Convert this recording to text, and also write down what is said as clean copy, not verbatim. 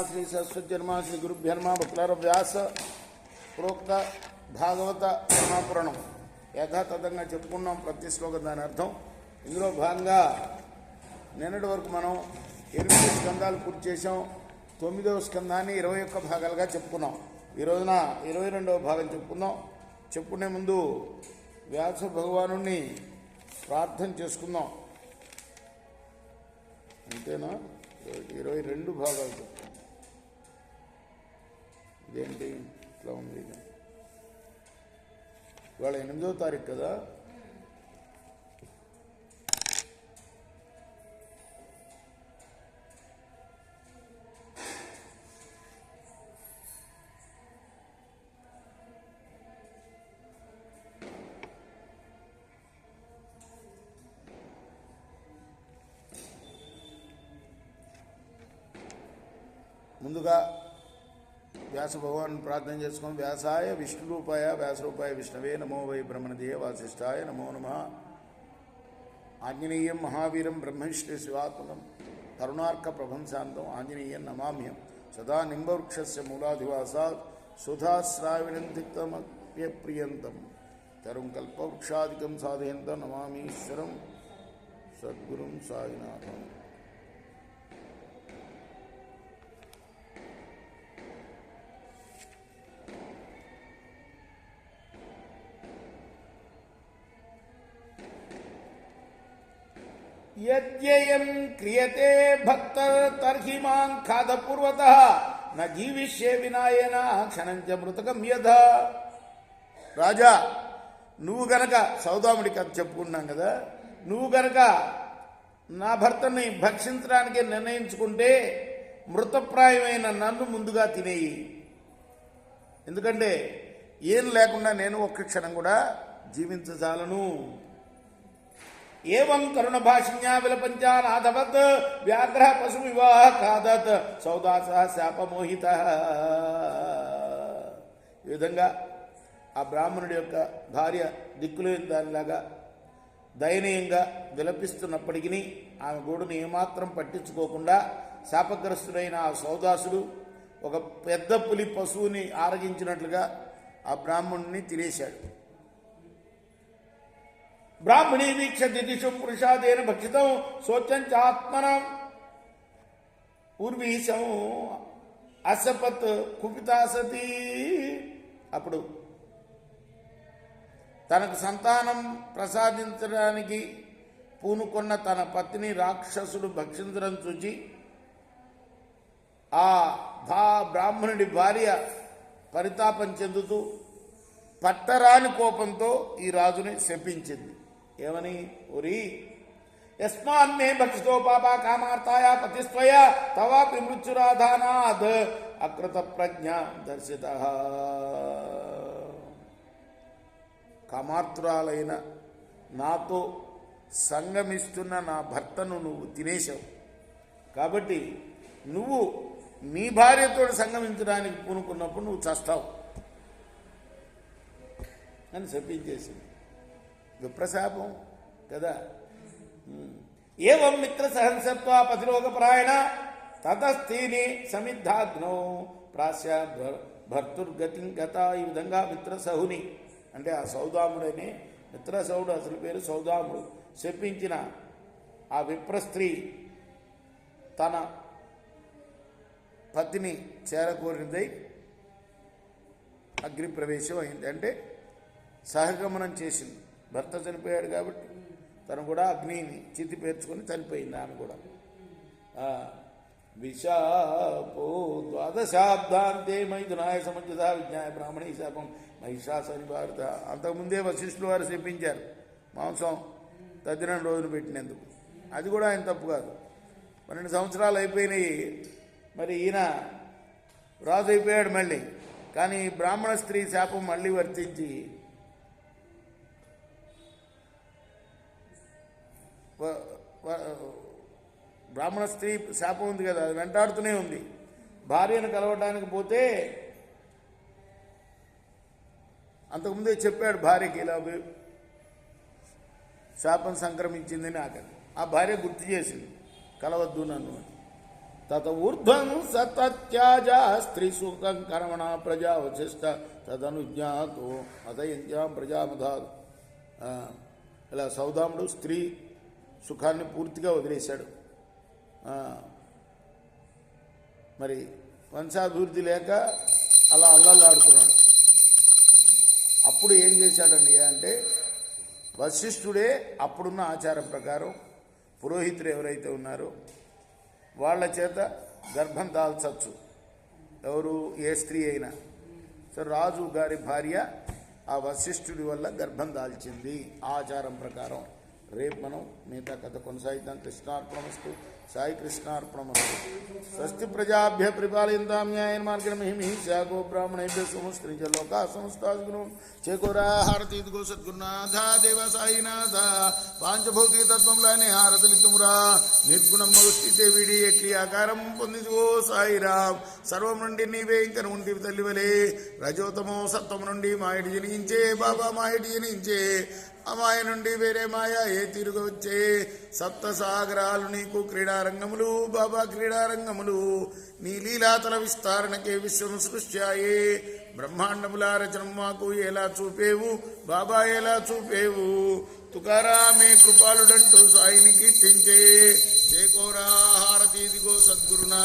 శ్రీ సరస్వత్యర్మ శ్రీ గురుభ్యర్మ బుక్లార వ్యాస ప్రోక్త భాగవత మహాపురాణం యథాతథంగా చెప్పుకున్నాం. ప్రతి శ్లోకం దాని అర్థం. ఇందులో భాగంగా నిన్నటి వరకు మనం 8 స్కందాలు పూర్తి చేసాం. 9వ స్కందాన్ని 21 భాగాలుగా చెప్పుకున్నాం. ఈ రోజున 22వ భాగం చెప్పుకుందాం. చెప్పుకునే ముందు వ్యాస భగవానుణ్ణి ప్రార్థన చేసుకుందాం. అంతేనా? 22 భాగాలు చెప్తాం. ఇదేంటి ఇట్లా ఉంది? ఇవాళ 8వ తారీఖు కదా. ముందుగా వ్యాస భగవాన్ ప్రార్థన చేసుకొని వ్యాసాయ విష్ణురూపాయ వ్యాసరూపాయ విష్ణవే నమో వై బ్రహ్మణదేయ వాసిష్ఠాయ నమో నమః. ఆంజనేయం మహావీరం బ్రహ్మవిష్ణు శివాత్మకం కరుణార్క ప్రభంశాంతం ఆంజనేయం నమామ్యం. సదా నింబవృక్షస్య మూలాధివాసాత్ సుధాశ్రావిణంతిక్తమప్యప్రియంతం తరుం కల్పవృక్షాదికం సాధయంతం నమామీశ్వరం సద్గురుం సాయినాథం. యద్యయం క్రియతే భక్త తర్హి మాం ఖాదపూర్వతః న జీవిష్యే వినాయన క్షణంచ మృతకం యథ. రాజా, నువ్వు గనక సౌదాముడి కథ చెప్పుకున్నాం కదా, నువ్వు గనక నా భర్తని భక్షించడానికి నిర్ణయించుకుంటే మృతప్రాయమైన నన్ను ముందుగా తినేయి. ఎందుకంటే ఏం లేకుండా నేను ఒక్క క్షణం కూడా జీవించజాలను. ఏవం కరుణ భాషిణ్యా విలపంచానాథవత్ వ్యాఘ్ర పశు వివాహ కాదత్ సౌదాస శాపమోహిత. ఈ విధంగా ఆ బ్రాహ్మణుడి యొక్క భార్య దిక్కులేని దానిలాగా దయనీయంగా విలపిస్తున్నప్పటికీ ఆమె గోడును ఏమాత్రం పట్టించుకోకుండా శాపగ్రస్తుడైన ఆ సౌదాసుడు ఒక పెద్ద పులి పశువుని ఆరగించినట్లుగా ఆ బ్రాహ్మణుడిని తినేశాడు. బ్రాహ్మణీ వీక్ష దిదిషు పురుషాదేన భక్షితం శోచంచాత్మనం ఉర్వీశం అసపత్ కుపితాసతి. అప్పుడు తనకు సంతానం ప్రసాదించడానికి పూనుకొన్న తన పత్ని రాక్షసుడు భక్షించడం చూచి ఆ బ్రాహ్మణుడి భార్య పరితాపం చెందుతూ పట్టరాని కోపంతో ఈ రాజుని శపించింది. ఏమని? ఒరి యస్మాన్నే భక్షితో పాప కామార్తాయ పతిస్త్వయ తవాపి మృత్యురాధానాద్ అకృత ప్రజ్ఞ దర్శిత. కామార్తురాలైన నాతో సంగమిస్తున్న నా భర్తను నువ్వు తినేశావు కాబట్టి నువ్వు నీ భార్యతో సంగమించడానికి పూనుకున్నప్పుడు నువ్వు చస్తావు అని శపించేసింది. విప్రశాపం కదా. ఏవం మిత్ర సహంసత్వా పతిలోకపరాయణ తతస్థీని సమిద్ధాగ్నో ప్రాస్య భర్తుర్గతిం గత. ఈ విధంగా మిత్రసహుని అంటే ఆ సౌదాముడని, మిత్రసహుడు అసలు పేరు సౌదాముడు, శపించిన ఆ విప్రస్త్రీ తన పతిని చేరకోరినదై అగ్ని ప్రవేశం అయింది. అంటే సహగమనం చేసింది. భర్త చనిపోయాడు కాబట్టి తను కూడా అగ్నిని చితి పేర్చుకొని చనిపోయింది ఆమె కూడా. విశాపో ద్వాదశాబ్దాంతే మైథునాయ సమంజస విజ్ఞాయ బ్రాహ్మణీ శాపం మహిషాసని భారత. అంతకుముందే వశిష్ఠుల వారు శపించారు మాంసం 13 రోజులు పెట్టినందుకు. అది కూడా ఆయన తప్పు కాదు. 12 సంవత్సరాలు అయిపోయినాయి. మరి ఈయన రాజు అయిపోయాడు మళ్ళీ. కానీ బ్రాహ్మణ స్త్రీ శాపం మళ్ళీ వర్తించి బ్రాహ్మణ స్త్రీ శాపం ఉంది కదా, అది వెంటాడుతూనే ఉంది. భార్యను కలవడానికి పోతే అంతకుముందే చెప్పాడు భార్యకి ఇలా శాపం సంక్రమించింది నాకని. ఆ భార్య గుర్తు చేసింది, కలవద్దు నన్ను. తత ఊర్ధ్వం సత్యాజ స్త్రీ సూక్తం కర్మణ ప్రజా వశిష్ట తదనుజ్ఞాతో అదయంత్యాం ప్రజామధాదు. ఇలా సౌదాముడు స్త్రీ సుఖాన్ని పూర్తిగా వదిలేశాడు. మరి వంశాభివృద్ధి లేక అలా అల్లల్లాడుతున్నాడు. అప్పుడు ఏం చేశాడండి అంటే వశిష్ఠుడే అప్పుడున్న ఆచారం ప్రకారం పురోహితులు ఎవరైతే ఉన్నారో వాళ్ళ చేత గర్భం దాల్చచ్చు. ఎవరు ఏ స్త్రీ అయినా. సో రాజు గారి భార్య ఆ వశిష్ఠుడి వల్ల గర్భం దాల్చింది ఆచారం ప్రకారం. రేపు మనం మిగతా కథ కొనసాగిద్దాం. కృష్ణార్పణమస్తు. సాయి కృష్ణార్పణమస్తు. స్వస్తి ప్రజాభ్య పరిపాలయంతాం న్యాయేన మార్గేణ మహిమహీషా గో బ్రాహ్మణేభ్యः శుభమస్తు. లోకా సమస్తాః సుఖినో చేకూరా. హారతి గో సద్గురునాథ దేవ సాయినాథ. పాంచభౌతిక తత్వంలానే హారతలితుమురా. నిర్గుణం స్థితే విడి క్రియాకారం పొందిదిగో సాయిరాం. సర్వం నుండి నీవే ఇంక ఉంటివి తల్లివలే. రజోతమో సత్వం నుండి మాయడి జనించే బాబా మాయడి జనించే. ఆ మాయ నుండి వేరే మాయ ఏ తిరుగు వచ్చే. సప్త సాగరాలు నీకు క్రీడారంగములు బాబా క్రీడారంగములు. నీ లీలాతల విస్తారణకే విశ్వం సృష్ట్యాయే. బ్రహ్మాండముల రచన మాకు ఎలా చూపేవు బాబా ఎలా చూపేవు. తుకారామే కృపాలుడంటూ సాయిని కీర్తించే. చేకోరా హారతి ఇదిగో సద్గురునా.